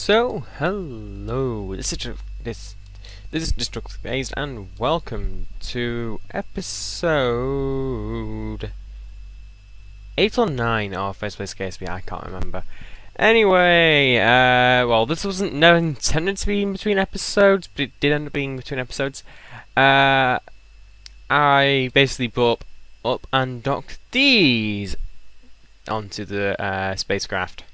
So, hello, this is Destructive Phase, and welcome to episode 8 or 9 of First Place KSP, I can't remember. Anyway, well, this wasn't never intended to be in between episodes, but it did end up being between episodes. I basically brought up and docked these onto the spacecraft.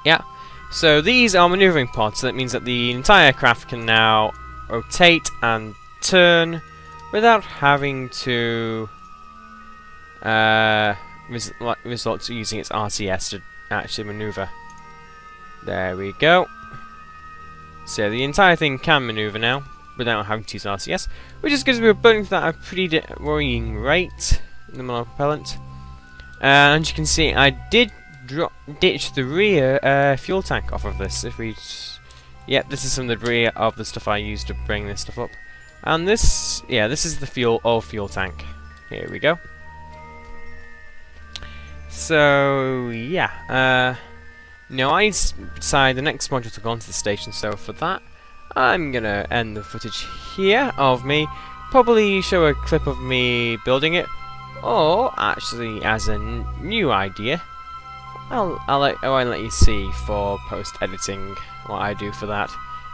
Yeah, so these are maneuvering pods, so that means that the entire craft can now rotate and turn without having to resort to using its RCS to actually maneuver. There we go. So the entire thing can maneuver now without having to use RCS, which is because we were burning that at a pretty worrying rate in the monopropellant. And you can see I did ditch the rear fuel tank off of this. Yep, this is some of the rear of the stuff I used to bring this stuff up. And this is the fuel tank. Here we go. So yeah, now I decide the next module to go onto the station. So for that, I'm gonna end the footage here of me. Probably show a clip of me building it, or actually as a new idea. I'll let you see for post-editing what I do for that.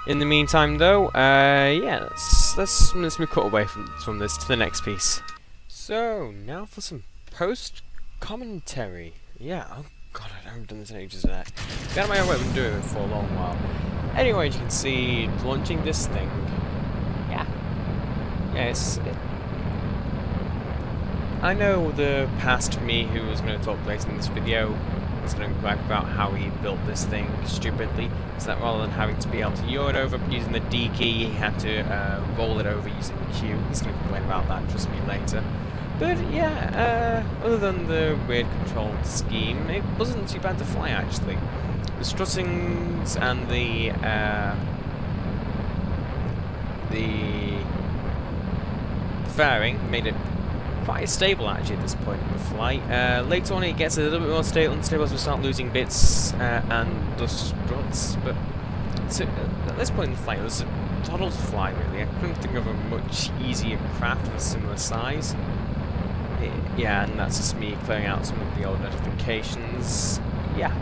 In the meantime, though, yeah, let's cut away from this to the next piece. So now for some post-commentary. Yeah, oh god, I haven't done this in ages. Get out of my way, I've been doing it for a long while. Anyway, as you can see, launching this thing. Yeah, I know the past me who was going to talk later in this video is going to brag about how he built this thing stupidly, so that rather than having to be able to yaw it over using the D key, he had to roll it over using the Q. He's going to complain about that, trust me, later. But yeah, other than the weird control scheme, it wasn't too bad to fly actually. The struttings and the fairing made it quite stable actually at this point in the flight. Later on it gets a little bit more unstable as we start losing bits and the struts, but so, at this point in the flight it was a toddle to fly really. I couldn't think of a much easier craft of a similar size. Yeah, and that's just me clearing out some of the old notifications. Yeah,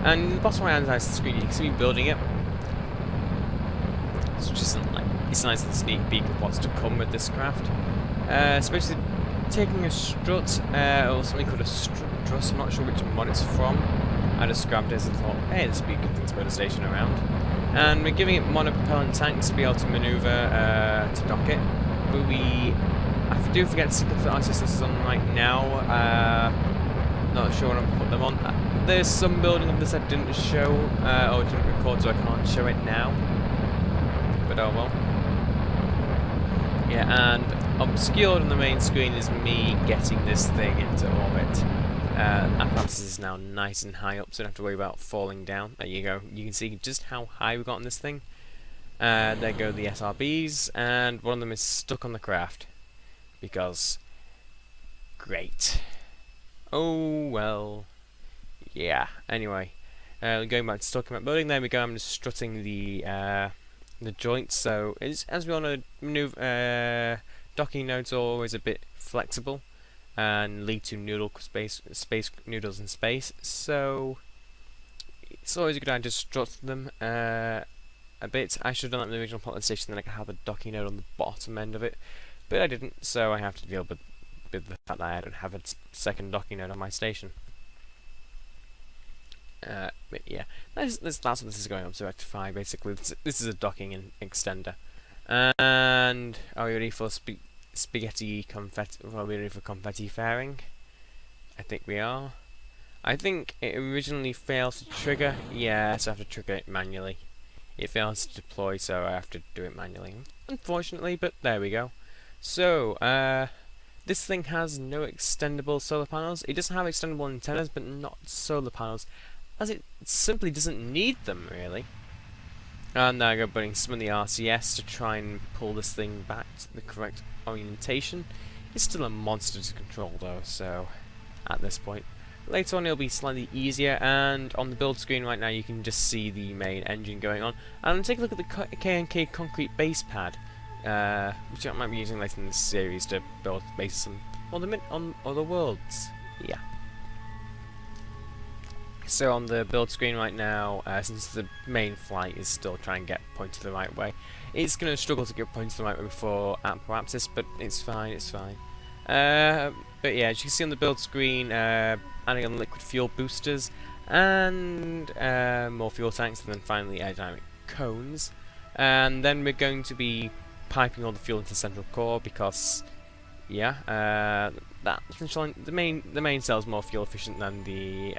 and in the bottom right hand side of the screen you can see me building it. So just like, it's a nice little sneak peek of what's to come with this craft. Especially taking a strut, or something called a strut truss, I'm not sure which mod it's from. I just grabbed it as I thought, hey, this would be a good thing to build a station around. And we're giving it monopropellant tanks to be able to maneuver to dock it. But I do forget to put the RCS on right now. Not sure when I'll put them on. There's some building of this I didn't show, or didn't record, so I can't show it now. But oh well. Yeah, and obscured on the main screen is me getting this thing into orbit. Apparatus is now nice and high up, so I don't have to worry about falling down. There you go. You can see just how high we've got on this thing. There go the SRBs, and one of them is stuck on the craft. Because, great. Oh, well. Yeah, anyway. Going back to talking about building, there we go. I'm just strutting the joints, so as we all know, docking nodes are always a bit flexible and lead to space noodles in space, so it's always a good idea to strut them a bit. I should have done that in the original plot of the station, then I could have the docking node on the bottom end of it, but I didn't, so I have to deal with the fact that I don't have a second docking node on my station. But yeah, that's what this is going on to rectify. Basically, this is a docking extender. And are we ready for spaghetti confetti? Are we ready for confetti fairing? I think we are. I think it originally fails to trigger. Yeah, so I have to trigger it manually. It fails to deploy, so I have to do it manually. Unfortunately, but there we go. So, this thing has no extendable solar panels. It doesn't have extendable antennas, but not solar panels, as it simply doesn't need them, really. And now I go putting some of the RCS to try and pull this thing back to the correct orientation. It's still a monster to control, though, so at this point. Later on it'll be slightly easier, and on the build screen right now you can just see the main engine going on. And take a look at the K&K concrete base pad, which I might be using later in this series to build bases on other worlds. Yeah. So on the build screen right now, since the main flight is still trying to get pointed the right way, it's going to struggle to get pointed the right way before apoapsis, but it's fine, it's fine. But yeah, as you can see on the build screen, adding on liquid fuel boosters, and more fuel tanks, and then finally aerodynamic cones. And then we're going to be piping all the fuel into the central core because, yeah, the main cell is more fuel efficient than the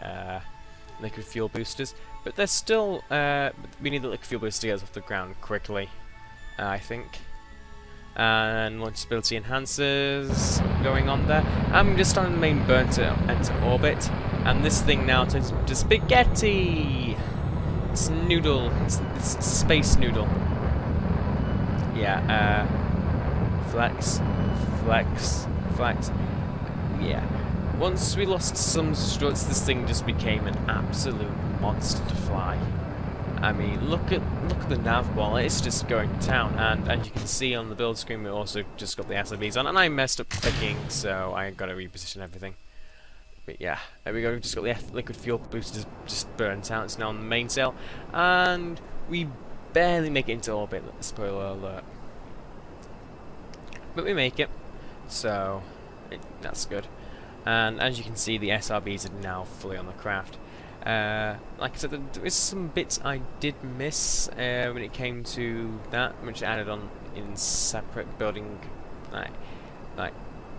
liquid fuel boosters, but there's still we need the liquid fuel booster to get us off the ground quickly, I think. And launch stability enhancers going on there. I'm just starting the main burn to enter orbit, and this thing now turns into spaghetti. It's noodle. It's space noodle. Yeah. Flex, flex, flex. Yeah. Once we lost some struts, this thing just became an absolute monster to fly. I mean, look at the nav ball, it's just going to town, and as you can see on the build screen, we also just got the SRBs on, and I messed up picking, so I got to reposition everything. But yeah, there we go, we've just got the liquid fuel boosters just burnt out, it's now on the main sail, and we barely make it into orbit, spoiler alert. But we make it, so that's good. And as you can see, the SRBs are now fully on the craft. Like I said, there is some bits I did miss when it came to that, which I added on in separate building, like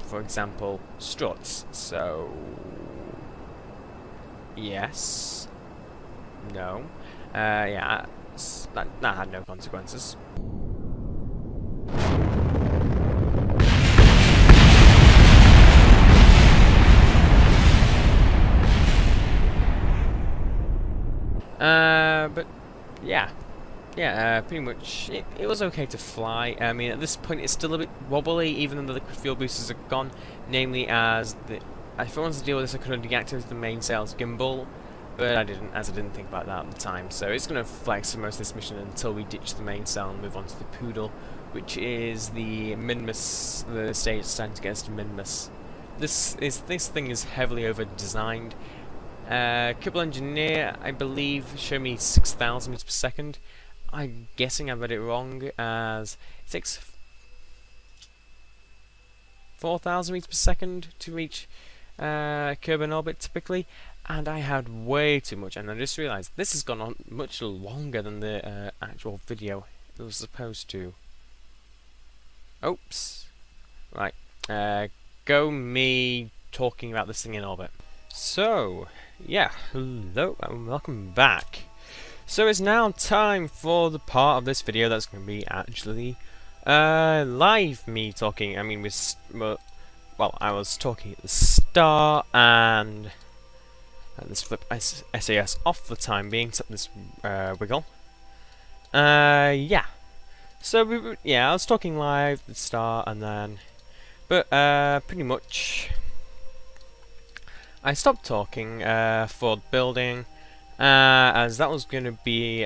for example, struts. So yes, no, yeah, that had no consequences. But yeah, pretty much it was okay to fly. I mean, at this point it's still a bit wobbly, even though the liquid fuel boosters are gone. Namely, if I wanted to deal with this, I could have deactivated the main sails gimbal, but I didn't, as I didn't think about that at the time. So it's going to flex for most of this mission until we ditch the main sail and move on to the Poodle, which is the minmus, the stage starting to get us to minmus. This thing is heavily over designed. Kerbal Engineer, I believe, showed me 6,000 meters per second. I'm guessing I read it wrong, as it takes 4,000 meters per second to reach Kerbal orbit typically, and I had way too much, and I just realised this has gone on much longer than the actual video it was supposed to. Oops. Right. Go me talking about this thing in orbit. So, yeah, hello and welcome back. So it's now time for the part of this video that's going to be actually live me talking. I mean, well, I was talking at the start, and let's flip SAS off for the time being, set this wiggle. Yeah. So, yeah, I was talking live at the start, and then, but pretty much I stopped talking for building, as that was going to be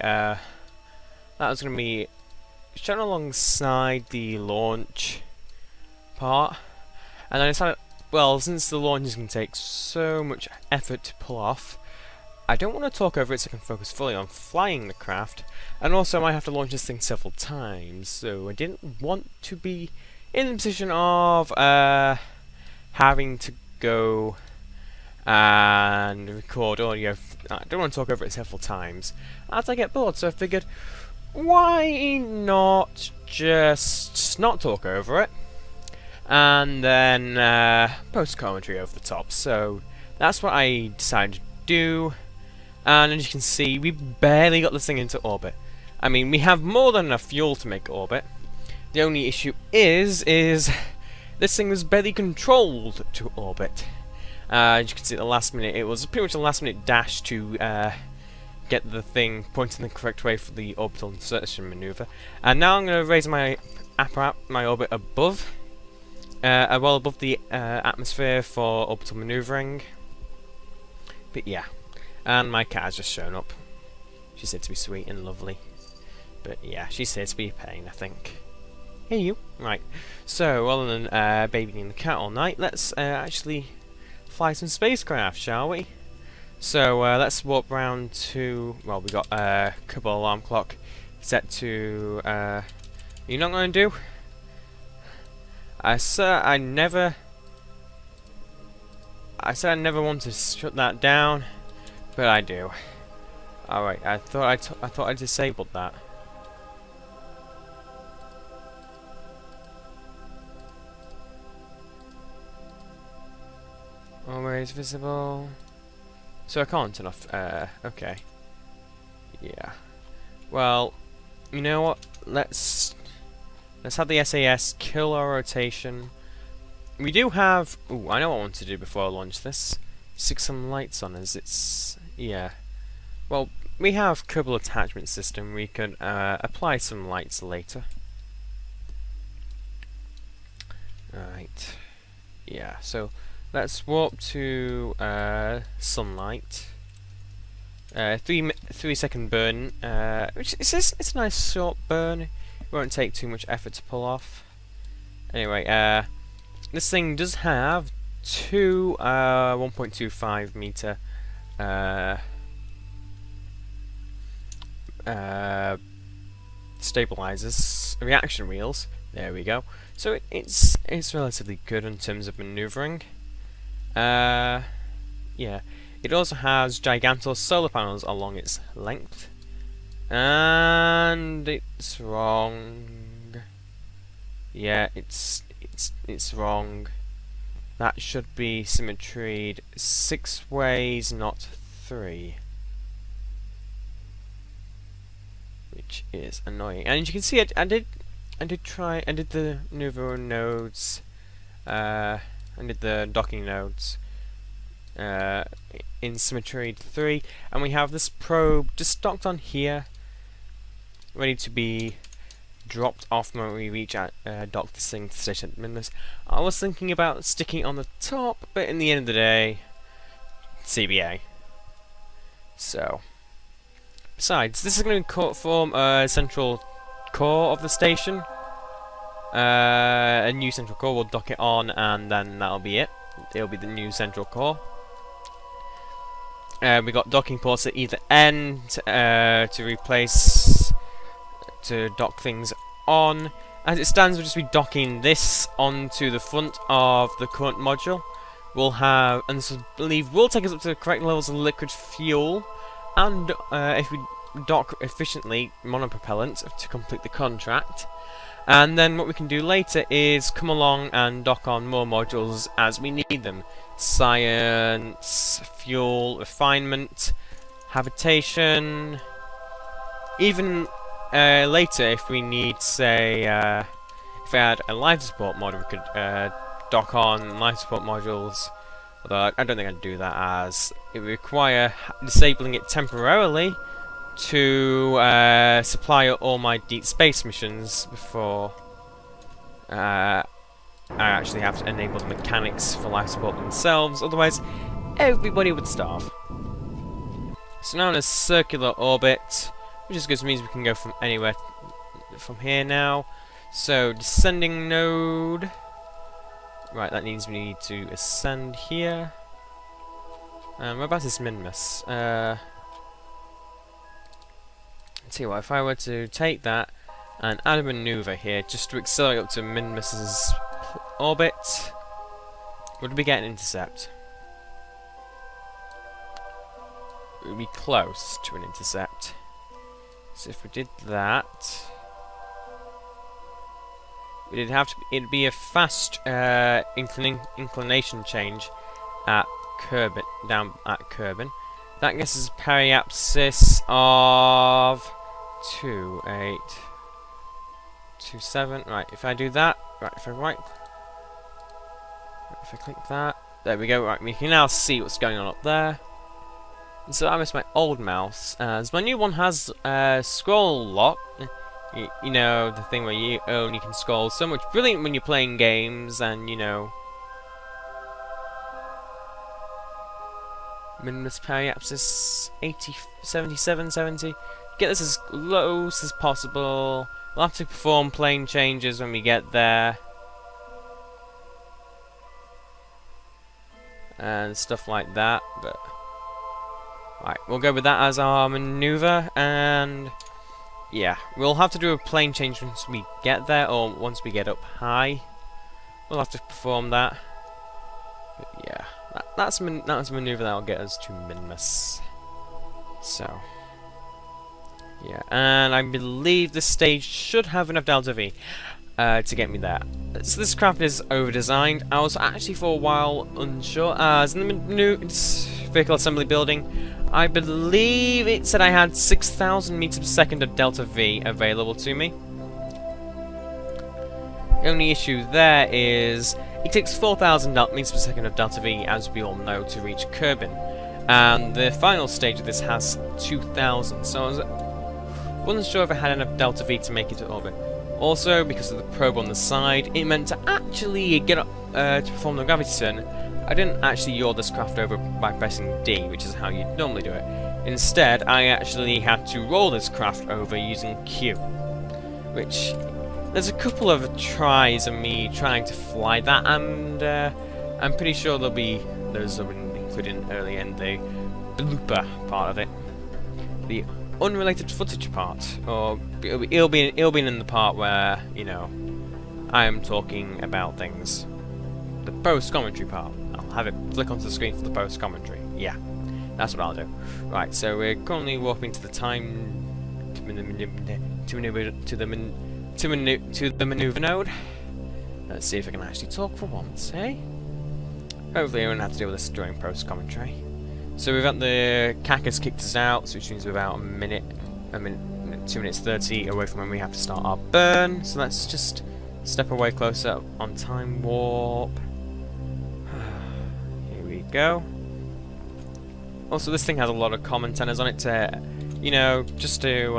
shown alongside the launch part, and I decided, well, since the launch is going to take so much effort to pull off, I don't want to talk over it so I can focus fully on flying the craft, and also I might have to launch this thing several times, so I didn't want to be in the position of having to go and record audio. I don't want to talk over it several times as I get bored, so I figured, why not just not talk over it and then post commentary over the top. So that's what I decided to do, and as you can see, we barely got this thing into orbit. I mean, we have more than enough fuel to make orbit. The only issue is this thing was barely controlled to orbit. As you can see at the last minute, it was pretty much a last minute dash to get the thing pointed in the correct way for the orbital insertion maneuver. And now I'm going to raise my orbit above, well above the atmosphere for orbital maneuvering. But yeah, and my cat has just shown up. She's said to be sweet and lovely. But yeah, she's here to be a pain, I think. Hey you! Right, so rather than babying the cat all night, let's actually fly some spacecraft, shall we? So let's warp round to, well, we got a couple alarm clock set to, you're not going to do? I said I never wanted to shut that down, but I do. Alright, I thought I disabled that. Always visible. So I can't turn off, okay. Yeah. Well, you know what? Let's have the SAS kill our rotation. We do have... Ooh, I know what I want to do before I launch this. Stick some lights on as it's... Yeah. Well, we have Kerbal attachment system. We can apply some lights later. Alright. Yeah, so let's warp to sunlight. 3 second burn, which it's a nice short burn. It won't take too much effort to pull off. Anyway, this thing does have two 1.25 meter stabilizers, reaction wheels. There we go. So it's relatively good in terms of maneuvering. Yeah. It also has gigantor solar panels along its length. And it's wrong. Yeah, it's wrong. That should be symmetried 6 ways, not 3. Which is annoying. And you can see I did the Nouveau nodes. I did the docking nodes. In symmetry 3, and we have this probe just docked on here, ready to be dropped off when we reach at dock this thing to station minmus. I was thinking about sticking it on the top, but in the end of the day, CBA. So, besides, this is going to form a central core of the station. A new central core. We'll dock it on, and then that'll be it. It'll be the new central core. We got docking ports at either end to dock things on. As it stands, we'll just be docking this onto the front of the current module. We'll have, and this I believe will take us up to the correct levels of liquid fuel, and if we dock efficiently, monopropellant to complete the contract. And then what we can do later is come along and dock on more modules as we need them. Science, fuel, refinement, habitation. Even later, if we need, say, if we had a life support module, we could dock on life support modules. Although I don't think I'd do that, as it would require disabling it temporarily to supply all my deep space missions before I actually have to enable the mechanics for life support themselves, otherwise everybody would starve. So now in a circular orbit, which just means we can go from anywhere from here now. So descending node. Right, that means we need to ascend here. What about this minmus? Tell you what, if I were to take that and add a maneuver here just to accelerate up to minmus's orbit, would we get an intercept? It would be close to an intercept. So if we did that, it'd be a fast inclination change at Kerbin, down at Kerbin. That gets us a periapsis of 2.8, 2.7. Right, if I do that, right, if I click that, there we go. Right, we can now see what's going on up there. And so I miss my old mouse, as my new one has scroll lock. You know, the thing where you only can scroll so much. Brilliant when you're playing games, and you know, minmus periapsis 80, 77, 70. Get this as close as possible. We'll have to perform plane changes when we get there. And stuff like that, but... Right, we'll go with that as our maneuver, and... Yeah, we'll have to do a plane change once we get there, or once we get up high. We'll have to perform that. But yeah, that's a maneuver that'll get us to minmus. So... Yeah, and I believe this stage should have enough delta V to get me there. So this craft is over-designed. I was actually for a while unsure. As in the new vehicle assembly building, I believe it said I had 6,000 meters per second of delta V available to me. The only issue there is it takes 4,000 meters per second of delta V, as we all know, to reach Kerbin. And the final stage of this has 2,000, so I wasn't sure if I had enough delta V to make it to orbit. Also, because of the probe on the side, it meant to actually get up to perform the gravity turn. I didn't actually yaw this craft over by pressing D, which is how you'd normally do it. Instead, I actually had to roll this craft over using Q, which there's a couple of tries of me trying to fly that, and I'm pretty sure there'll be those that were included early in the blooper part of it. The unrelated footage part, or it'll be in the part where, you know, I am talking about things. The post-commentary part. I'll have it flick onto the screen for the post-commentary. Yeah, that's what I'll do. Right, so we're currently warping to the time to the maneuver node. Let's see if I can actually talk for once, eh? Hopefully I won't have to deal with this during post-commentary. So we've got the Cactus kicked us out, so which means we're about a minute, 2 minutes 30 away from when we have to start our burn. So let's just step away closer on time warp. Here we go. Also, this thing has a lot of comm antennas on it to, you know, just to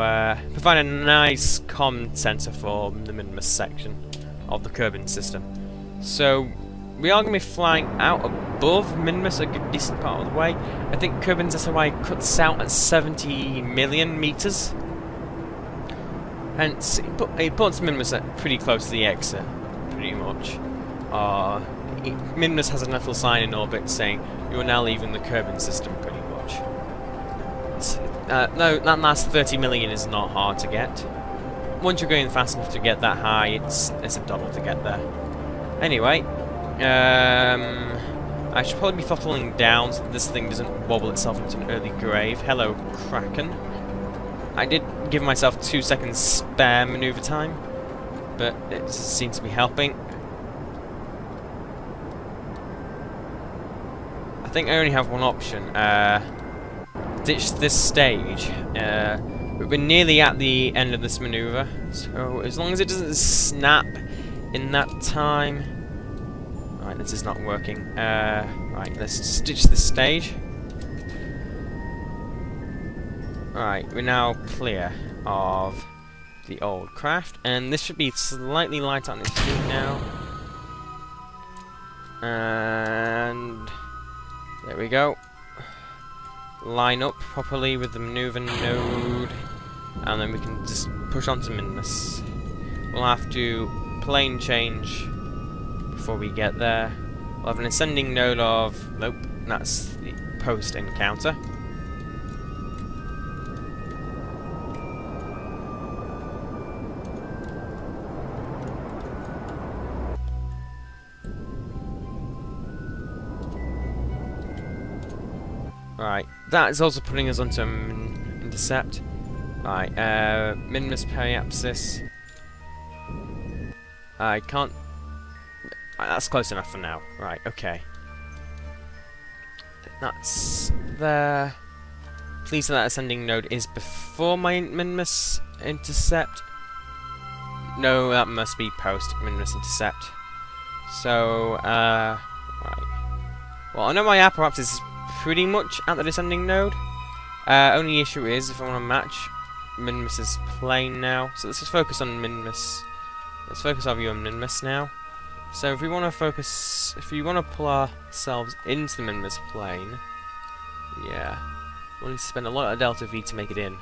provide a nice comm sensor for the minmus section of the Kerbin system. So we are going to be flying out above minmus a good decent part of the way. I think Kerbin's SOI cuts out at 70 million meters. And it puts minmus at pretty close to the exit, pretty much. Minmus has a little sign in orbit saying, "You are now leaving the Kerbin system," pretty much. No, that last 30 million is not hard to get. Once you're going fast enough to get that high, it's a doddle to get there. Anyway, I should probably be throttling down so that this thing doesn't wobble itself into an early grave. Hello, Kraken. I did give myself 2 seconds spare maneuver time, but it seems to be helping. I think I only have one option. Ditch this stage. But we're nearly at the end of this maneuver, so as long as it doesn't snap in that time. Right, this is not working. Right, let's ditch this stage. Right, we're now clear of the old craft, and this should be slightly light on its feet now. And there we go. Line up properly with the maneuver node, and then we can just push on to minmus. We'll have to plane change before we get there. We'll have an ascending node of... Nope, that's the post-encounter. Right, that is also putting us onto intercept. Right, minmus periapsis. I can't... That's close enough for now. Right, okay. That's there. Please say that ascending node is before my minmus intercept. No, that must be post minmus intercept. So, right. Well, I know my apparatus is pretty much at the descending node. Only issue is if I want to match minmus's plane now. So let's just focus on minmus. Let's focus our view on minmus now. So if we want to focus, if we want to pull ourselves into the minmus plane, Yeah. We'll need to spend a lot of Delta V to make it in,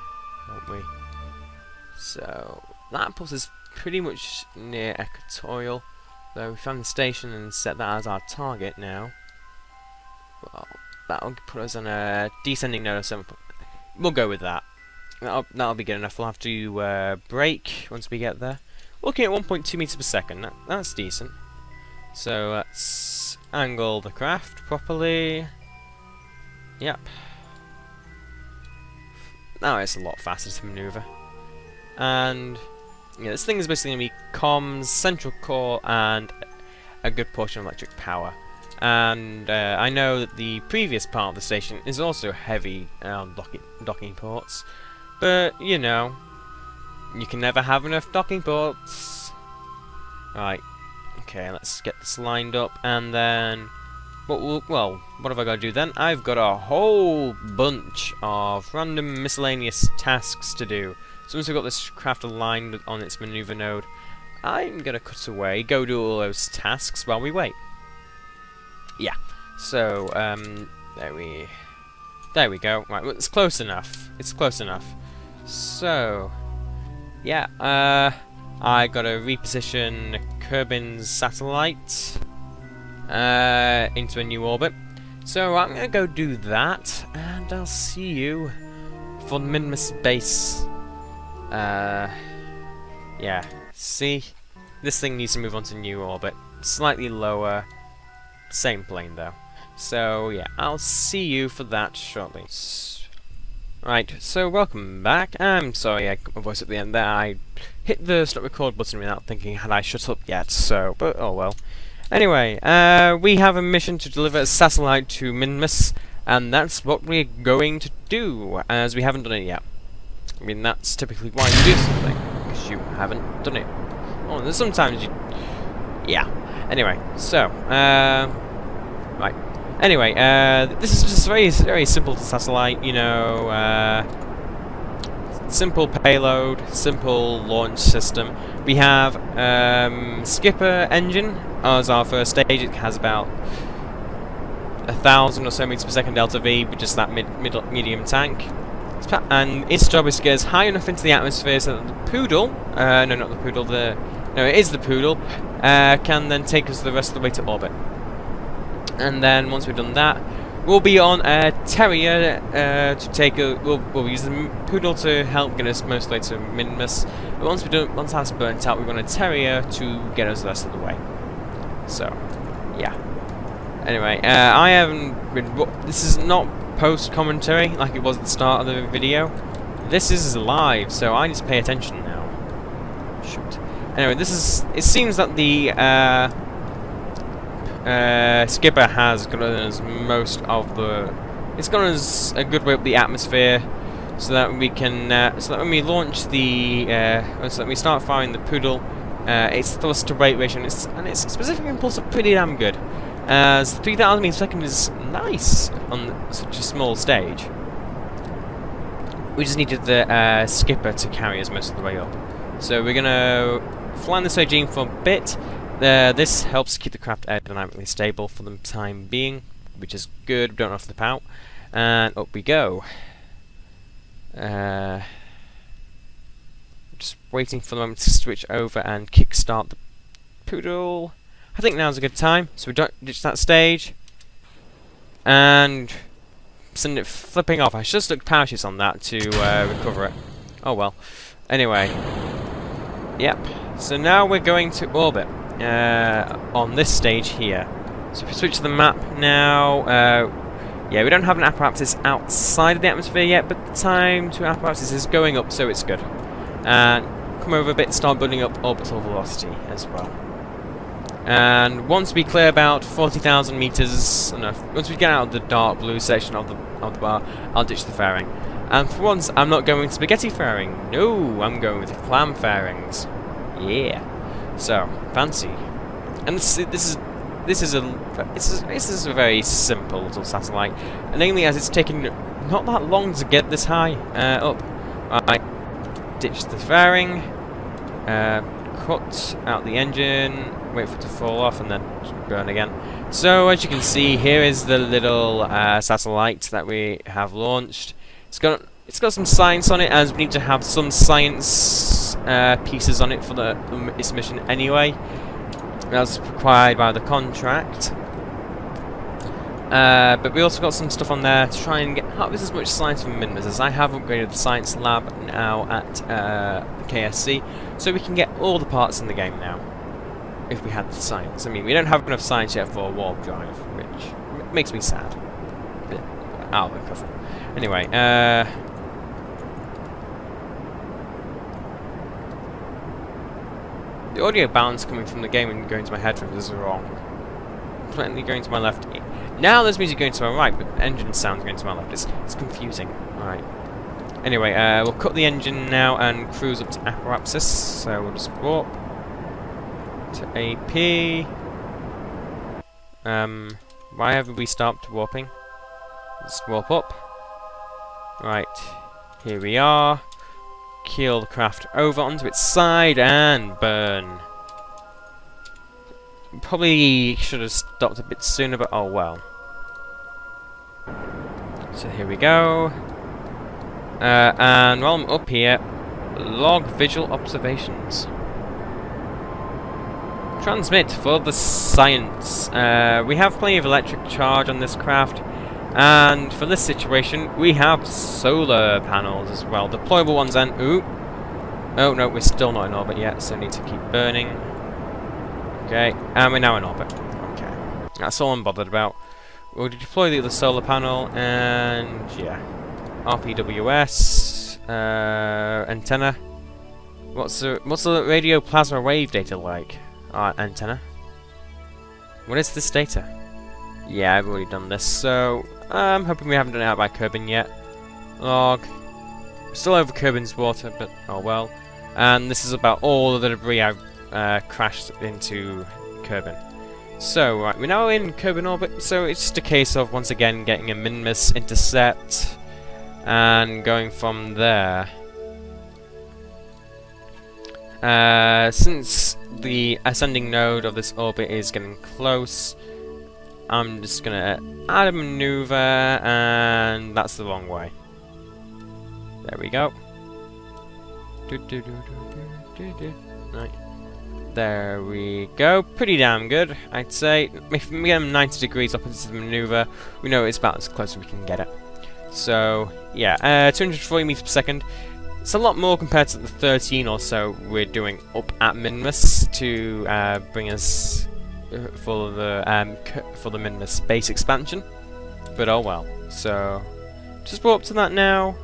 won't we? So, that puts us pretty much near Equatorial. Though we found the station and set that as our target now. Well, that'll put us on a descending node of 7. We'll go with that. That'll be good enough. We'll have to brake once we get there. We're looking at 1.2 meters per second. That's decent. So let's angle the craft properly. Yep. Now it's a lot faster to maneuver. And yeah, this thing is basically going to be comms, central core, and a good portion of electric power. And I know that the previous part of the station is also heavy on docking ports. But, you know, you can never have enough docking ports. Right. Okay, let's get this lined up, and then... Well, what have I got to do then? I've got a whole bunch of random miscellaneous tasks to do. So once we've got this craft aligned on its maneuver node, I'm going to cut away, go do all those tasks while we wait. Yeah. So, there we go. Right, well, it's close enough. It's close enough. So, yeah, I got to reposition Kerbin's satellite into a new orbit. So I'm gonna go do that, and I'll see you for the minmus base. Yeah. See, this thing needs to move on to new orbit, slightly lower, same plane though. So yeah, I'll see you for that shortly. Right, so welcome back. I'm sorry I cut my voice at the end there. I hit the stop record button without thinking had I shut up yet, so, but oh well. Anyway, we have a mission to deliver a satellite to minmus, and that's what we're going to do, as we haven't done it yet. I mean, that's typically why you do something, because you haven't done it. Oh, there's sometimes you... Yeah. Anyway, so, right. Anyway, this is just very simple satellite, you know, simple payload, simple launch system. We have Skipper engine as our first stage. It has about 1,000 or so meters per second delta V, but just that medium tank. And its job is to get us high enough into the atmosphere so that the Poodle, no, not the Poodle, no, it is the Poodle, can then take us the rest of the way to orbit. And then once we've done that, we'll be on a Terrier to take a. We'll use the Poodle to help get us most of the way to minmus. But once that's burnt out, we want a Terrier to get us the rest of the way. So, yeah. Anyway, I haven't been. This is not post commentary like it was at the start of the video. This is live, so I need to pay attention now. Shoot. Anyway, this is. It seems that the Skipper has gotten us most of the. It's gotten us a good way up the atmosphere, so that we can. So that when we launch the, so that we start firing the Poodle, its thrust to weight ratio and its specific impulse are pretty damn good. As 3,000 meters per second is nice on such a small stage. We just needed the Skipper to carry us most of the way up. So we're gonna fly in this regime for a bit. This helps keep the craft aerodynamically stable for the time being, which is good. We don't have to flip out. And up we go. Just waiting for the moment to switch over and kickstart the Poodle. I think now's a good time, so we don't ditch that stage. And send it flipping off. I should have stuck parachutes on that to recover it. Oh well. Anyway. Yep. So now we're going to orbit. On this stage here. So if we switch to the map now, yeah, we don't have an apparatus outside of the atmosphere yet, but the time to apparatus is going up, so it's good. And come over a bit, start building up orbital velocity as well. And once we clear about 40,000 meters, no, once we get out of the dark blue section of the bar, I'll ditch the fairing. And for once, I'm not going with spaghetti fairing. No, I'm going with the clam fairings. Yeah. So fancy, and this is a very simple little satellite, and namely as it's taken not that long to get this high up. Right, ditch the fairing, cut out the engine, wait for it to fall off and then burn again. So as you can see, here is the little satellite that we have launched. It's got some science on it, as we need to have some science pieces on it for this mission anyway. That's required by the contract. But we also got some stuff on there to try and harvest as much science from minmus, as I have upgraded the science lab now at KSP, so we can get all the parts in the game now, if we had the science. I mean, we don't have enough science yet for a warp drive, which makes me sad. But out of the cover. Anyway, the audio balance coming from the game and going to my headphones is wrong. Completely going to my left. Now there's music going to my right, but engine sounds going to my left. It's confusing. Alright. Anyway, we'll cut the engine now and cruise up to Apparatus. So we'll just warp to AP. Why haven't we stopped warping? Let's warp up. Right. Here we are. Keel the craft over onto its side and burn. Probably should have stopped a bit sooner, but oh well. So here we go. And while I'm up here, log visual observations. Transmit for the science. We have plenty of electric charge on this craft, and for this situation, we have solar panels as well. Deployable ones and... Ooh! Oh no, we're still not in orbit yet, so need to keep burning. Okay, and we're now in orbit. Okay, that's all I'm bothered about. We'll deploy the other solar panel, and yeah, RPWS antenna. What's the radio plasma wave data like? Antenna. What is this data? Yeah, I've already done this, so I'm hoping we haven't done it out by Kerbin yet. Log. Still over Kerbin's water, but oh well. And this is about all of the debris I've crashed into Kerbin. So, right, we're now in Kerbin orbit, so it's just a case of, once again, getting a minmus intercept and going from there. Since the ascending node of this orbit is getting close, I'm just gonna add a maneuver, and that's the wrong way. There we go. Right. There we go. Pretty damn good, I'd say. If we get them 90 degrees opposite the maneuver, we know it's about as close as we can get it. So, yeah, 240 meters per second. It's a lot more compared to the 13 or so we're doing up at minmus to bring us for the minmus base expansion. But oh well. So, just go up to that now.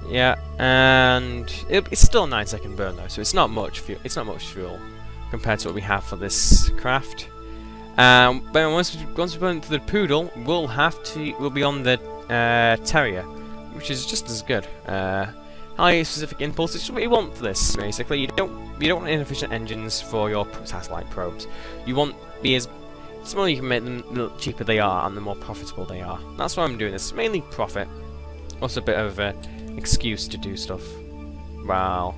Yeah, and it's still a 9-second burn though, so it's not much fuel. It's not much fuel compared to what we have for this craft. But once we burn to the Poodle, we'll be on the Terrier, which is just as good. High specific impulse. It's what you want for this. Basically, you don't want inefficient engines for your satellite probes. You want the smaller you can make them, the cheaper they are, and the more profitable they are. That's why I'm doing this. Mainly profit. Also a bit of a excuse to do stuff. Wow.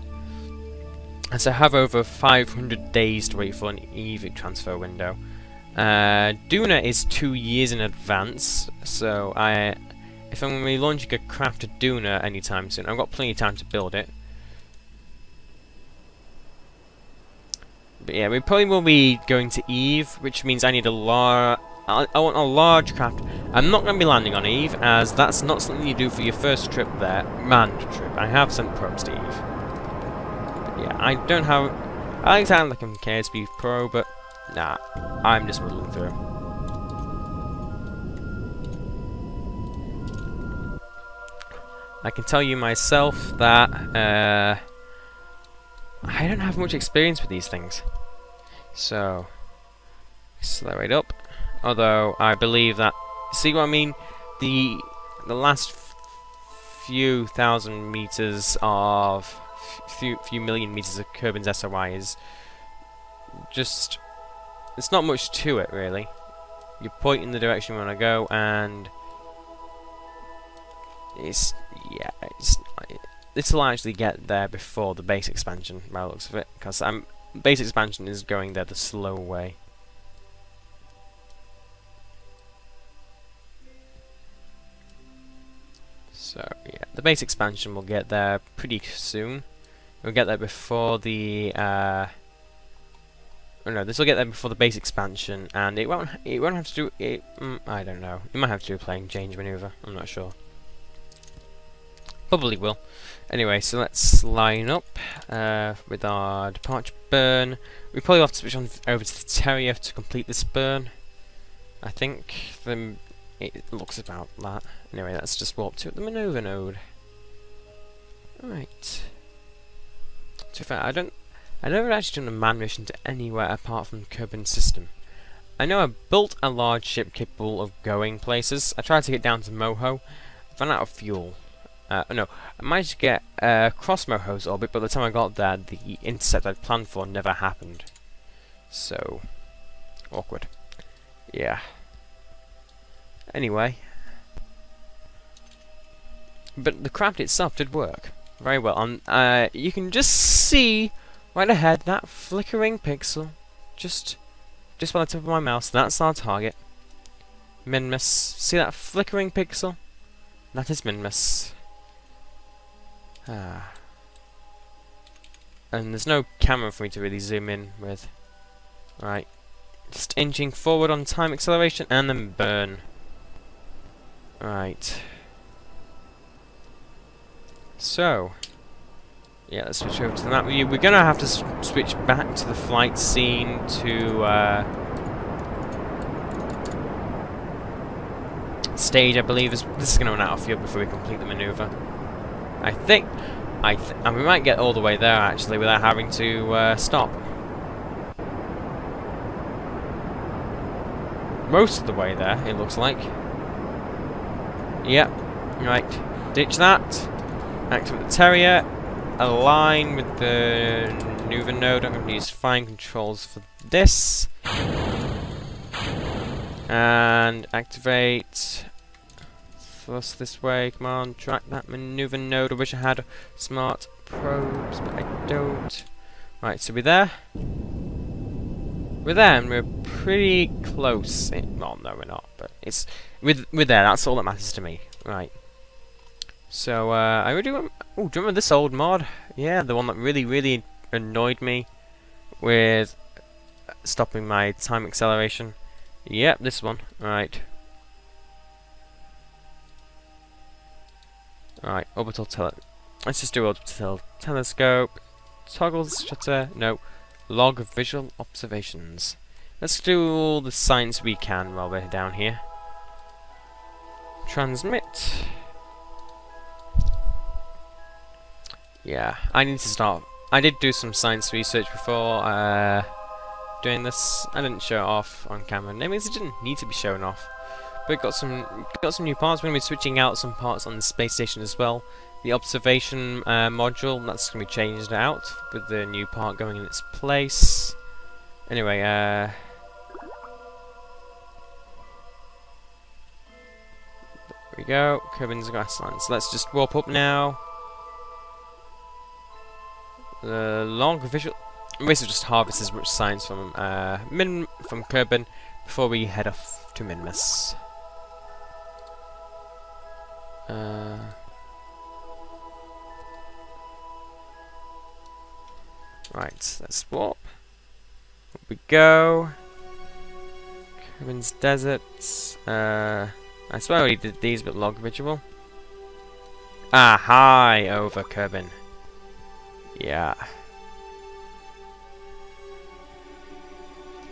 And so I have over 500 days to wait for an EVIC transfer window. Duna is 2 years in advance, so if I'm going to be launching a craft to Duna anytime soon, I've got plenty of time to build it. But yeah, we probably will be going to Eve, which means I need a large... I want a large craft. I'm not going to be landing on Eve, as that's not something you do for your first trip there. Manned trip. I have sent probes to Eve. But yeah, I don't have... I sound like I'm KSP Pro, but nah, I'm just muddling through. I can tell you myself that I don't have much experience with these things. So, accelerate up. Although I believe that, see what I mean? The last few thousand meters of few million meters of Kerbin's SOI is just, it's not much to it really. You point in the direction you want to go, and this will actually get there before the base expansion by the looks of it, because I'm base expansion is going there the slow way. So yeah, the base expansion will get there pretty soon. We'll get there before the oh no, this will get there before the base expansion, and it won't have to do it. I don't know. It might have to do a plane change maneuver. I'm not sure. Probably will. Anyway, so let's line up with our departure burn. We probably have to switch on over to the Terrier to complete this burn. I think it looks about that. Anyway, let's just warp to the maneuver node. Right. To be fair, I've never actually done a man mission to anywhere apart from the Kerbin system. I know I built a large ship capable of going places. I tried to get down to Moho, ran out of fuel. No, I managed to get across Moho's orbit, but by the time I got there, the intercept I'd planned for never happened. So, awkward. Yeah. Anyway. But the craft itself did work very well. You can just see right ahead that flickering pixel. Just by the tip of my mouse. That's our target. Minmus. See that flickering pixel? That is Minmus. And there's no camera for me to really zoom in with. Right. Just inching forward on time acceleration and then burn. Right. So, yeah, let's switch over to the map view. We're gonna have to switch back to the flight scene to stage, I believe. This is gonna run out of fuel before we complete the maneuver. I think, and we might get all the way there actually without having to stop. Most of the way there, it looks like. Yep. Right. Ditch that. Activate the Terrier. Align with the maneuver node. I'm going to use fine controls for this. And activate. Thrust this way. Come on. Track that maneuver node. I wish I had smart probes, but I don't. Right, so we're there. We're there, and we're pretty close. Well, no, we're not, but we're there. That's all that matters to me. Right. So, I really want. Oh, do you remember this old mod? Yeah, the one that really annoyed me with stopping my time acceleration. Yep, this one. Right. Alright, orbital let's just do orbital telescope. Toggle shutter. No. Log of visual observations. Let's do all the science we can while we're down here. Transmit. Yeah, I need to start. I did do some science research before doing this. I didn't show it off on camera. That means it didn't need to be shown off. But got some new parts. We're going to be switching out some parts on the space station as well. The observation module, that's going to be changed out with the new part going in its place. Anyway, there we go. Kerbin's grassland. So let's just warp up now. The long visual. Basically, just harvest as much science from Kerbin before we head off to Minmus. Right, let's warp. Up we go. Kerbin's deserts. I swear I already did these, but log visual. Ah, hi over Kerbin. Yeah.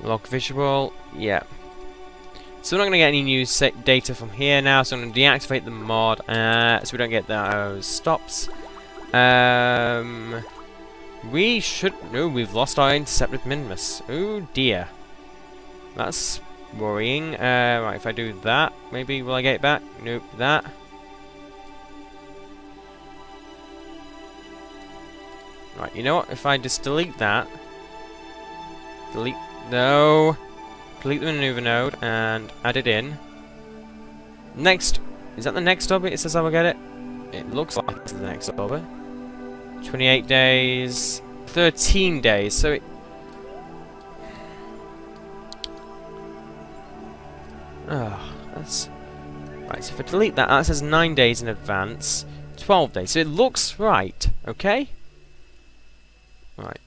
Log visual. Yeah. So we're not going to get any new data from here now, so I'm going to deactivate the mod so we don't get those stops. We should... No, we've lost our intercept with Minmus. Oh dear. That's worrying. Right, if I do that, maybe will I get it back? Nope, that. Right, you know what? If I just delete that... Delete... No! Delete the maneuver node and add it in. Next... Is that the next orbit? It says I will get it? It looks like it's the next orbit. 28 days... 13 days, so Oh, that's... Right, so if I delete that, that says 9 days in advance. 12 days, so it looks right, okay? Right.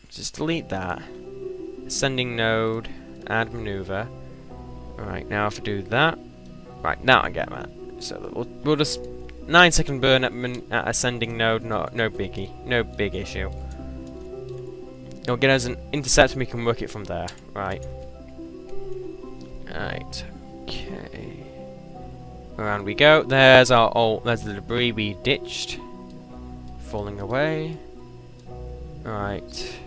Just delete that. Ascending node, add maneuver. Alright, now if I do that... Right, now I get that. So we'll just... 9-second burn at ascending node, no biggie. No big issue. It'll get us an intercept and we can work it from there. Right. Right. Okay. Around we go. There's there's the debris we ditched. Falling away. Right.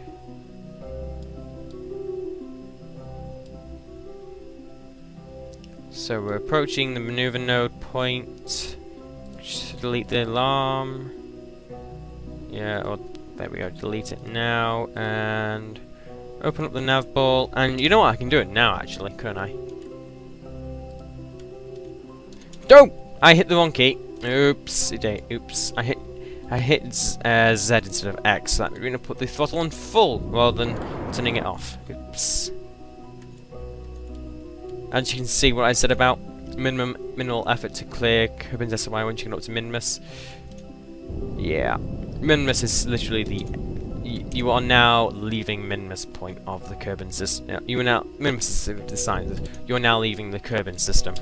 So we're approaching the maneuver node point. Just delete the alarm. Yeah, or there we go, delete it now, and open up the nav ball, and you know what, I can do it now actually, couldn't I? Don't! I hit the wrong key. Oops, oops. I hit Z instead of X, so that we're going to put the throttle on full rather than turning it off. Oops. As you can see what I said about minimal effort to clear Kerbin's SOI once you get up to minmus. Yeah. Minmus is literally the... You are now leaving minmus point of the Kerbin system. You are now... Minmus is designed. You are now leaving the Kerbin system.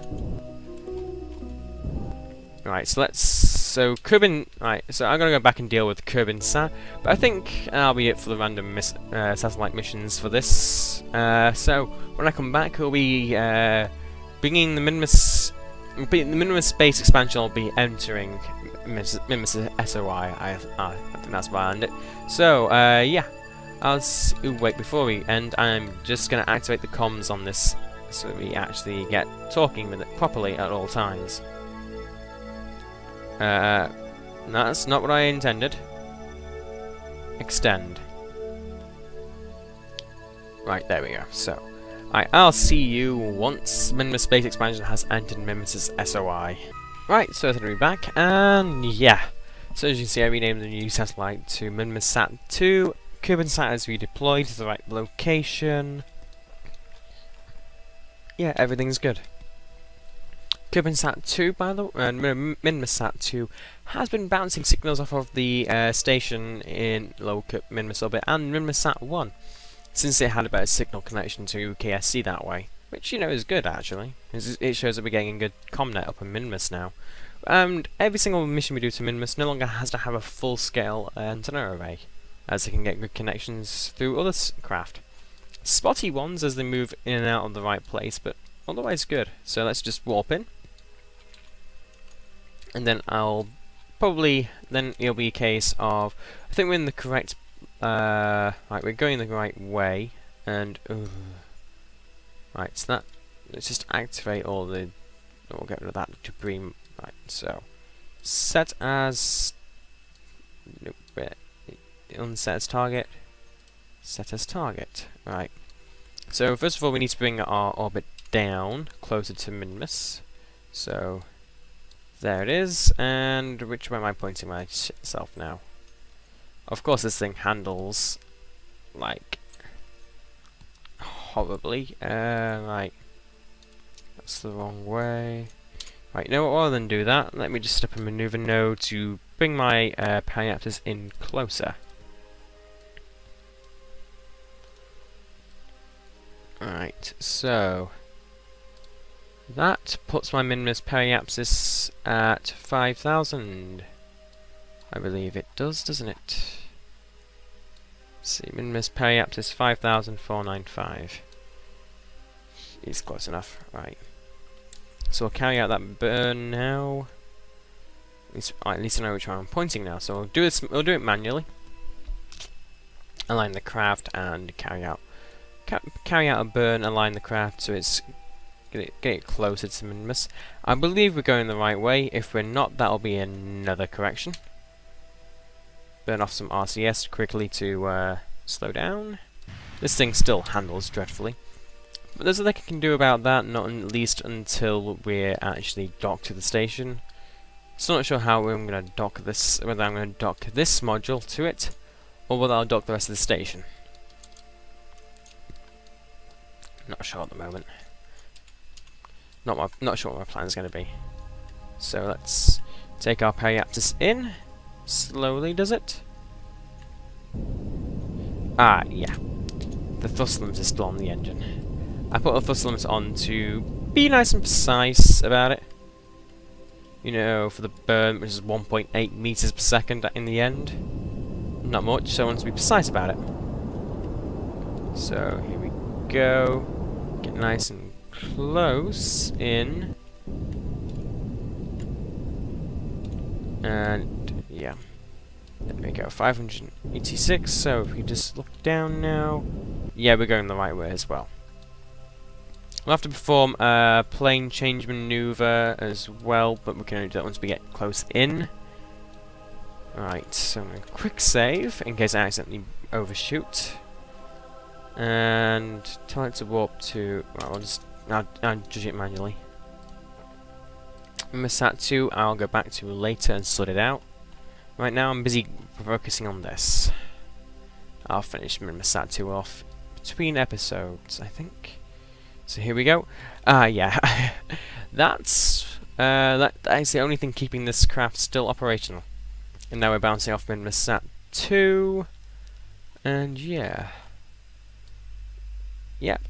Right, so let's... So, Kerbin... Right, so I'm going to go back and deal with Kerbin Sat. But I think that'll be it for the random satellite missions for this. So, when I come back, we'll be bringing the minmus... The minmus base expansion will be entering minmus SOI. I think that's behind it. So, yeah. Wait, before we end, I'm just going to activate the comms on this so that we actually get talking with it properly at all times. That's not what I intended. Extend. Right, there we go. So, I'll see you once Minmus Space Expansion has entered Minmus's SOI. Right, so we're back, and yeah. So as you can see, I renamed the new satellite to Minmus Sat 2. Kerbin Sat is redeployed to the right location. Yeah, everything's good. Kerbin Sat 2, by the way, Minmus Sat 2 has been bouncing signals off of the station in low Minmus orbit and Minmus Sat 1, since it had a better signal connection to KSC that way, which, you know, is good actually. It shows that we're getting a good comnet up in Minmus now. And every single mission we do to Minmus no longer has to have a full-scale antenna array, as they can get good connections through other craft. Spotty ones as they move in and out of the right place, but otherwise good. So let's just warp in. And then it'll be a case of, I think we're in the correct, right, we're going the right way, and, right, so let's just activate all the, we'll get rid of that debris, right, so, set as, nope, unset as target, set as target, right. So first of all we need to bring our orbit down, closer to Minmus, so, there it is, and which way am I pointing myself now? Of course this thing handles, like, horribly, right, that's the wrong way. Right, you know what, rather than do that, let me just step a maneuver node to bring my periapters in closer. Alright, so that puts my Minmus periapsis at 5,000. I believe it does, doesn't it? Let's see, Minmus periapsis 5,495. It's close enough, right. So we'll carry out that burn now. At least I know which one I'm pointing now, so we'll do it manually. Align the craft and carry out a burn, align the craft so it's get it closer to Minmus. I believe we're going the right way. If we're not, that'll be another correction. Burn off some RCS quickly to slow down. This thing still handles dreadfully, but there's nothing I can do about that, not at least until we're actually docked to the station. Still not sure how I'm going to dock this, whether I'm going to dock this module to it, or whether I'll dock the rest of the station. Not sure at the moment. Not sure what my plan is going to be. So let's take our periaptus in. Slowly, does it? Ah, yeah. The thrust limit is still on the engine. I put the thrust limit on to be nice and precise about it. You know, for the burn, which is 1.8 meters per second in the end. Not much, so I want to be precise about it. So here we go. Get nice and close in. And yeah. There we go, 586, so if we just look down now... Yeah, we're going the right way as well. We'll have to perform a plane change maneuver as well, but we can only do that once we get close in. Right, so I'm going to quick save, in case I accidentally overshoot. And tell it to warp to... Well, I'll judge it manually. Sat 2, I'll go back to later and sort it out. Right now I'm busy focusing on this. I'll finish Sat 2 off between episodes, I think. So here we go. Yeah. That's the only thing keeping this craft still operational. And now we're bouncing off Sat 2. And yeah. Yep.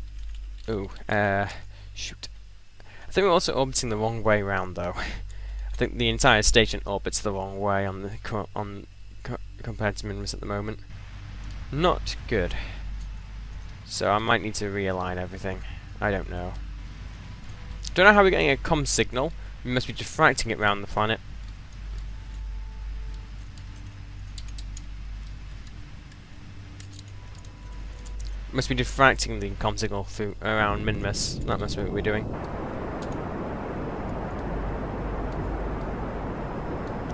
Ooh, shoot. I think we're also orbiting the wrong way round, though. I think the entire station orbits the wrong way on the compared to minmus at the moment. Not good. So I might need to realign everything. I don't know. Don't know how we're getting a comm signal. We must be diffracting it round the planet. Must be diffracting the comm signal through around minmus. That must be what we're doing.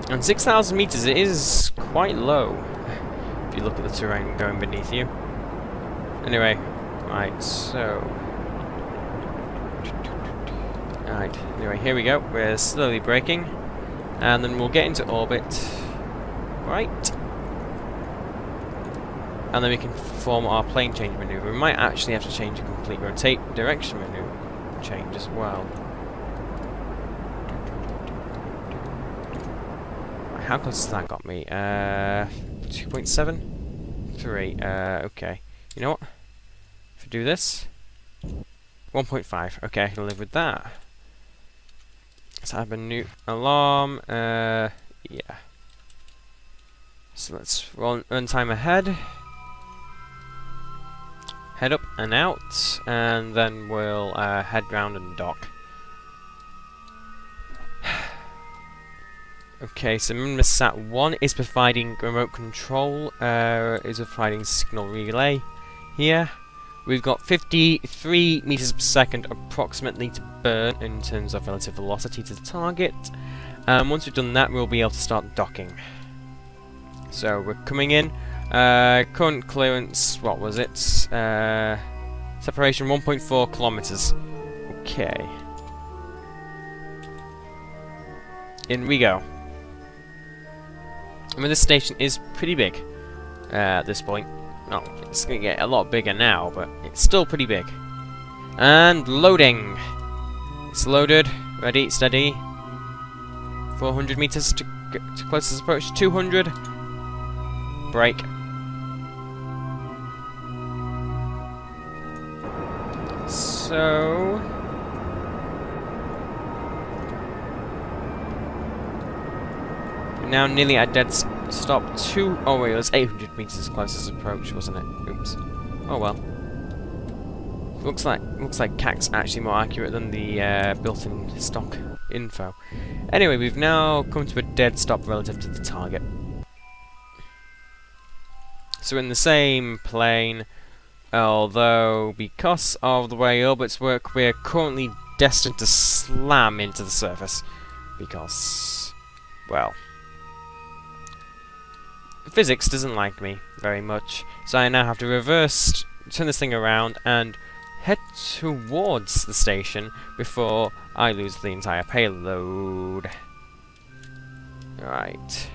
And 6,000 meters, it is quite low. If you look at the terrain going beneath you. Anyway, right, so... Alright, anyway, here we go. We're slowly braking. And then we'll get into orbit. Right. And then we can perform our plane change maneuver. We might actually have to change a complete rotate direction maneuver change as well. How close has that got me? 2.7? 3. Okay. You know what? If I do this... 1.5. Okay, I can live with that. Let's have a new alarm. Yeah. So let's run time ahead. Head up and out. And then we'll head round and dock. Okay, so Sat 1 is providing remote control, is providing signal relay here. We've got 53 meters per second approximately to burn in terms of relative velocity to the target. Once we've done that, we'll be able to start docking. So we're coming in. Current clearance, what was it? Separation 1.4 kilometers. Okay. In we go. I mean, this station is pretty big at this point. Oh, it's going to get a lot bigger now, but it's still pretty big. And loading. It's loaded. Ready, steady. 400 meters to closest approach. 200. Brake. So... now nearly at dead stop. Oh wait, it was 800 meters closest approach, wasn't it? Oops. Oh well. Looks like CAC's actually more accurate than the built-in stock info. Anyway, we've now come to a dead stop relative to the target. So in the same plane, although because of the way orbits work, we're currently destined to slam into the surface. Because, well... physics doesn't like me very much, so I now have to turn this thing around and head towards the station before I lose the entire payload. Right.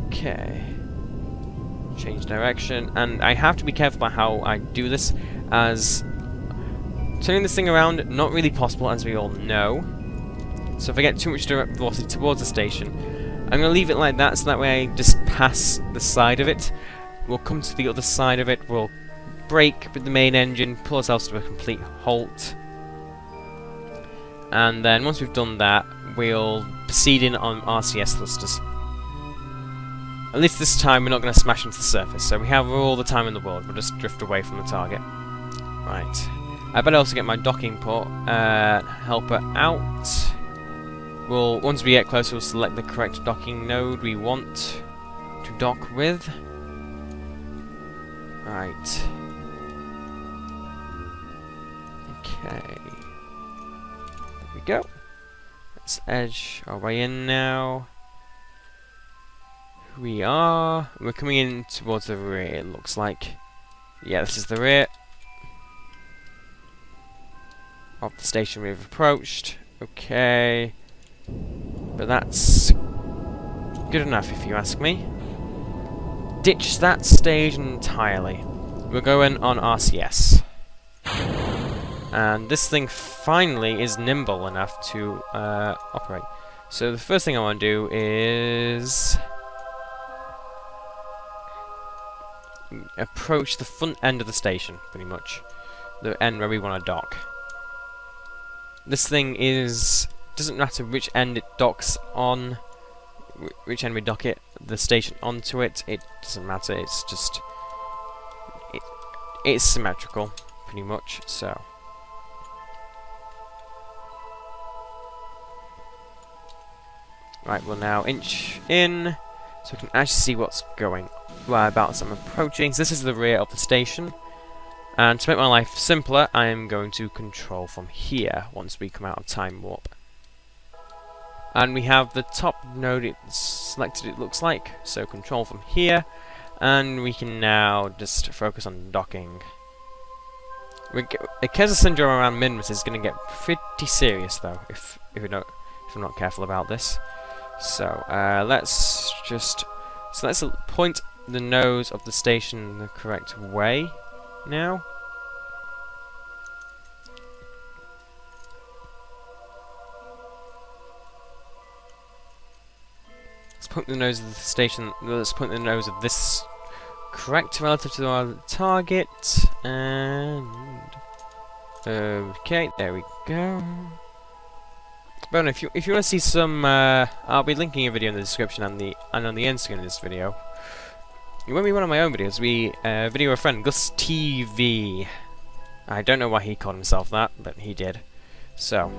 Okay. Change direction, and I have to be careful about how I do this, as Turning this thing around, not really possible, as we all know. So if I get too much direct velocity towards the station, I'm going to leave it like that, so that way I just pass the side of it. We'll come to the other side of it, we'll brake with the main engine, pull ourselves to a complete halt. And then once we've done that, we'll proceed in on RCS thrusters. At least this time we're not going to smash into the surface, so we have all the time in the world, we'll just drift away from the target. Right. I better also get my docking port helper out. Once we get closer, we'll select the correct docking node we want to dock with. Right. Okay. There we go. Let's edge our way in now. Here we are. We're coming in towards the rear, it looks like. Yeah, this is the rear of the station we've approached. Okay. But that's good enough if you ask me. Ditch that stage entirely. We're going on RCS. And this thing finally is nimble enough to operate. So the first thing I want to do is approach the front end of the station, pretty much. The end where we want to dock. This thing doesn't matter which end it docks on, which end we dock the station onto it doesn't matter, it's just, it's symmetrical, pretty much, so. Right, we'll now inch in, so we can actually see what's going, whereabouts I'm approaching. So this is the rear of the station. And to make my life simpler, I am going to control from here once we come out of time warp. And we have the top node selected, it looks like, so control from here, and we can now just focus on docking. The Keza syndrome around minmus is going to get pretty serious though, if I'm not careful about this. So let's point the nose of the station the correct way now. Let's point the nose of the station. Let's point the nose of this correct relative to our target. And okay, there we go. But if you want to see some, I'll be linking a video in the description and on the end screen of this video. It won't be one of my own videos. It'll be a video of a friend, Gus TV. I don't know why he called himself that, but he did. So,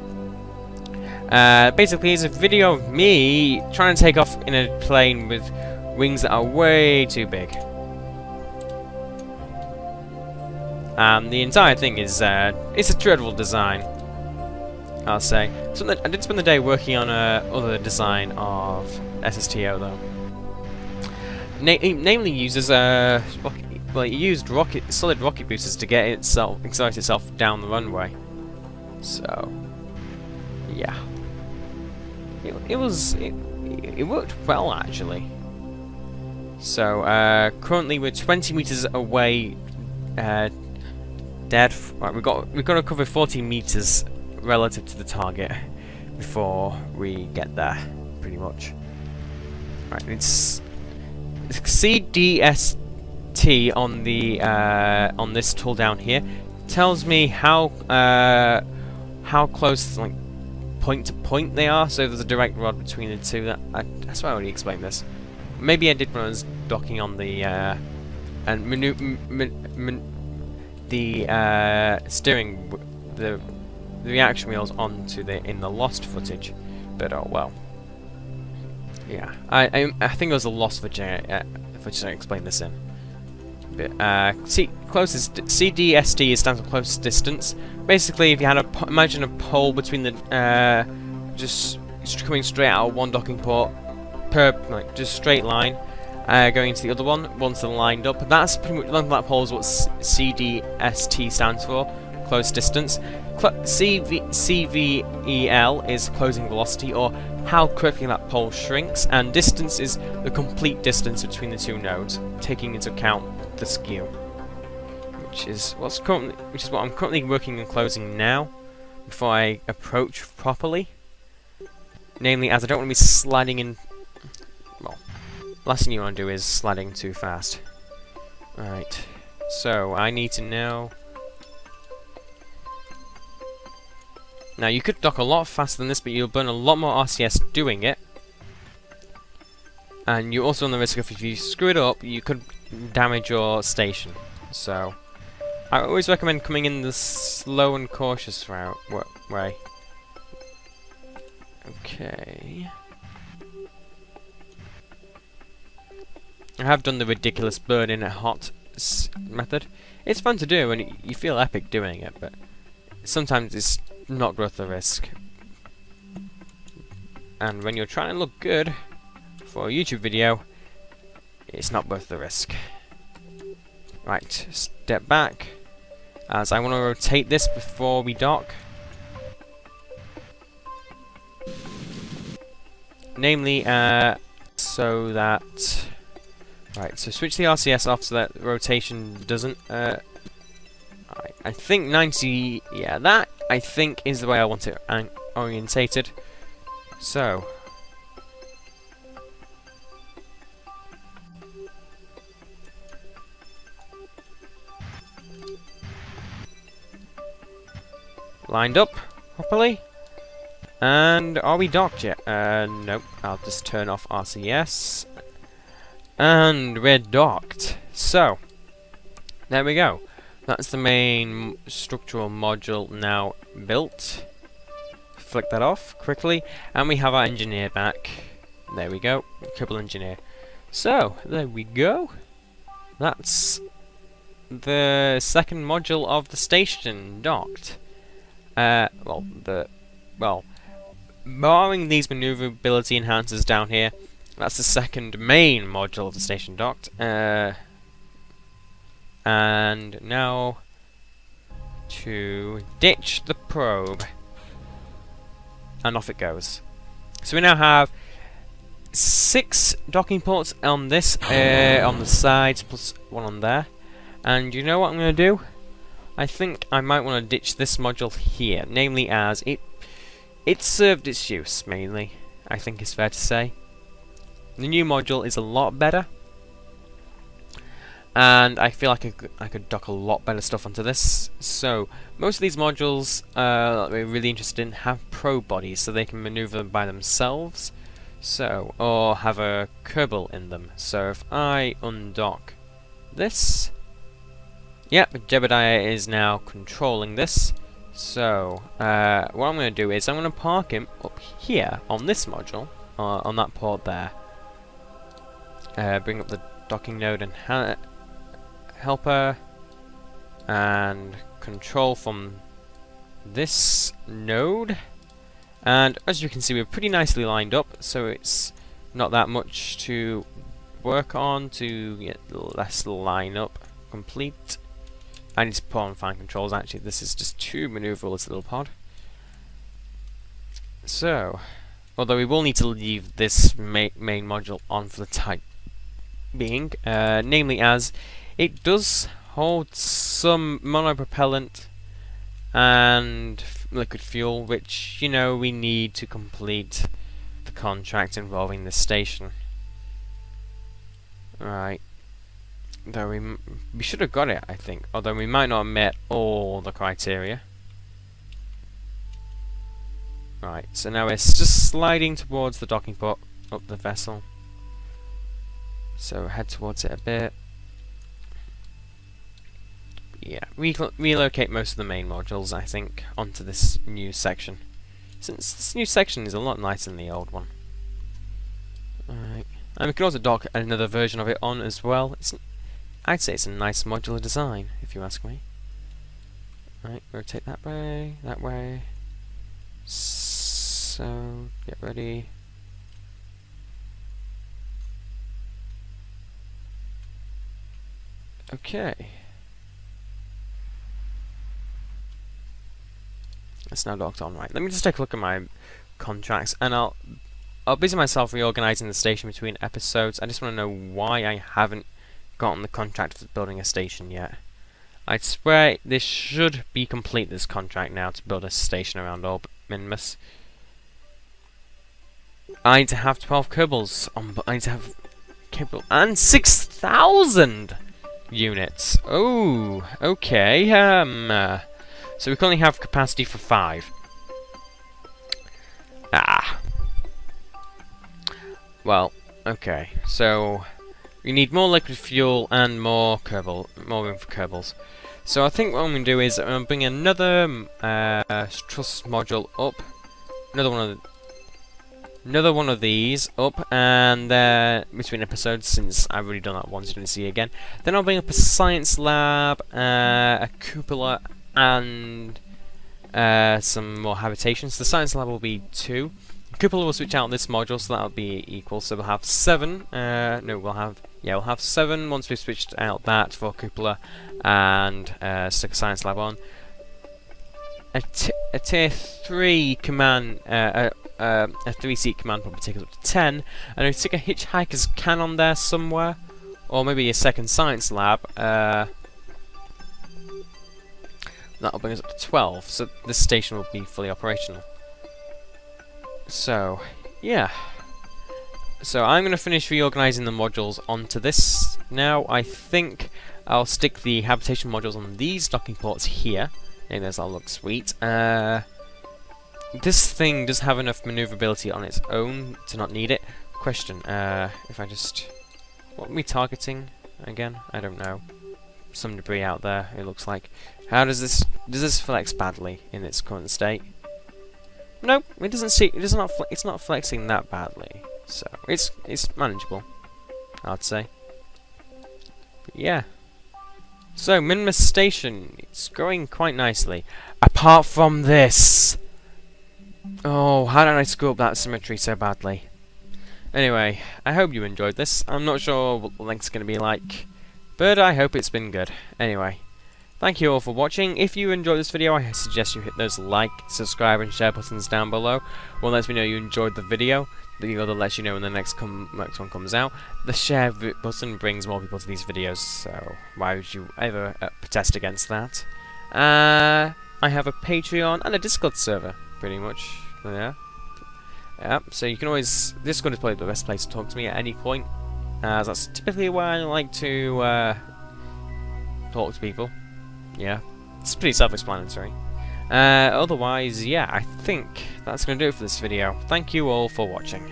basically, it's a video of me trying to take off in a plane with wings that are way too big. And the entire thing is, it's a dreadful design, I'll say. So I did spend the day working on other design of SSTO though. Namely uses it used solid rocket boosters to get accelerate itself down the runway. So yeah, it worked well actually. So currently we're 20 meters away. Dead. Right, we've got to cover 40 meters relative to the target before we get there, pretty much. Right, it's CDST on the on this tool down here tells me how close, like, point to point they are. So there's a direct rod between the two. That's why I already explained this. Maybe I did when I was docking on the steering the reaction wheels onto in the lost footage, but oh well. Yeah, I think it was a lost footage. If I just explain this in. But closest CDST stands for closest distance. Basically, if you had imagine a pole between the just coming straight out of one docking port, just straight line, going into the other one once they're lined up. That's pretty much, length of that pole is what CDST stands for, close distance. CVEL is closing velocity, or how quickly that pole shrinks, and distance is the complete distance between the two nodes, taking into account the skew. which is what I'm currently working on closing now, before I approach properly. Namely, as I don't want to be sliding in. Well, last thing you want to do is sliding too fast. Right. So I need to know. Now you could dock a lot faster than this, but you'll burn a lot more RCS doing it. And you also run the risk of, if you screw it up, you could damage your station. So I always recommend coming in the slow and cautious way. Okay. I have done the ridiculous burn-in at hot method. It's fun to do, and you feel epic doing it, but sometimes it's not worth the risk. And when you're trying to look good for a YouTube video, it's not worth the risk. Right, step back, as I want to rotate this before we dock. Namely, so that... Right, so switch the RCS off so that rotation doesn't... I think 90... Yeah, that, I think, is the way I want it orientated. So... lined up properly. And are we docked yet? Nope. I'll just turn off RCS. And we're docked. So, there we go. That's the main structural module now built. Flick that off quickly. And we have our engineer back. There we go. Kerbal engineer. So, there we go. That's the second module of the station docked. Barring these maneuverability enhancers down here, that's the second main module of the station docked. And now to ditch the probe. And off it goes. So we now have 6 docking ports on this, on the sides, plus one on there. And you know what I'm going to do? I think I might want to ditch this module here, namely as it served its use, mainly, I think it's fair to say. The new module is a lot better, and I feel like I could dock a lot better stuff onto this. So, most of these modules that we're really interested in have probe bodies, so they can maneuver by themselves, so, or have a Kerbal in them. So if I undock this... Yep, Jebediah is now controlling this. So, what I'm going to do is I'm going to park him up here on this module, on that port there. Bring up the docking node and helper, and control from this node. And as you can see, we're pretty nicely lined up, so it's not that much to work on to get less line up complete. I need to put on fine controls. Actually, this is just too maneuverable, this little pod. So, although we will need to leave this main module on for the time being, namely as it does hold some monopropellant and liquid fuel, which, you know, we need to complete the contract involving this station. Right. Though we should have got it, I think. Although we might not have met all the criteria. Right, so now we're just sliding towards the docking port up the vessel. So head towards it a bit. Yeah, relocate most of the main modules, I think, onto this new section. Since this new section is a lot nicer than the old one. Alright. And we can also dock another version of it on as well. I'd say it's a nice modular design, if you ask me. Right, rotate that way. So, get ready. Okay. It's now docked on. Right, let me just take a look at my contracts, and I'll busy myself reorganizing the station between episodes. I just want to know why I haven't gotten the contract for building a station yet. I swear this should be complete, this contract now, to build a station around minmus. I need to have 12 Kerbals on, but I need to have cable and 6,000 units. Oh, okay. So we currently have capacity for 5. Well, okay. So we need more liquid fuel and more room for Kerbals. So I think what I'm going to do is I'm going to bring another truss module up, another one of these up, and between episodes, since I've already done that once, you didn't see it again. Then I'll bring up a science lab, a cupola, and some more habitations. The science lab will be 2. The cupola will switch out this module, so that'll be equal. So we'll have 7. We'll have 7 once we've switched out that for cupola, and stick a science lab on. A tier 3 command, a 3-seat command probably take us up to 10, and we stick a hitchhiker's cannon there somewhere, or maybe a second science lab. That'll bring us up to 12, so this station will be fully operational. So, yeah. So I'm going to finish reorganising the modules onto this now. I think I'll stick the habitation modules on these docking ports here. I think that'll look sweet. This thing does have enough manoeuvrability on its own to not need it. Question, if I just... What are we targeting again? I don't know. Some debris out there, it looks like. How does this... Does this flex badly in its current state? Nope, it doesn't see... It's not flexing that badly. So, it's manageable, I'd say. But yeah. So, minmus station, it's growing quite nicely. Apart from this! Oh, how did I screw up that symmetry so badly? Anyway, I hope you enjoyed this. I'm not sure what the length's going to be like, but I hope it's been good. Anyway, thank you all for watching. If you enjoyed this video, I suggest you hit those like, subscribe and share buttons down below. One lets me know you enjoyed the video. The other lets you know when the next one comes out. The share button brings more people to these videos, so why would you ever protest against that? I have a Patreon and a Discord server, pretty much. Yeah. So you can always... Discord is probably the best place to talk to me at any point, as that's typically where I like to talk to people. Yeah, it's pretty self-explanatory. Otherwise, yeah, I think that's going to do it for this video. Thank you all for watching.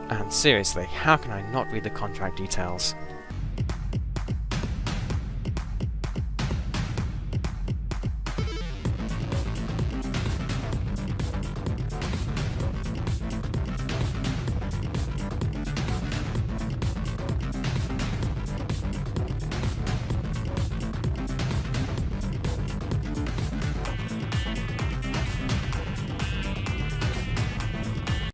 And seriously, how can I not read the contract details?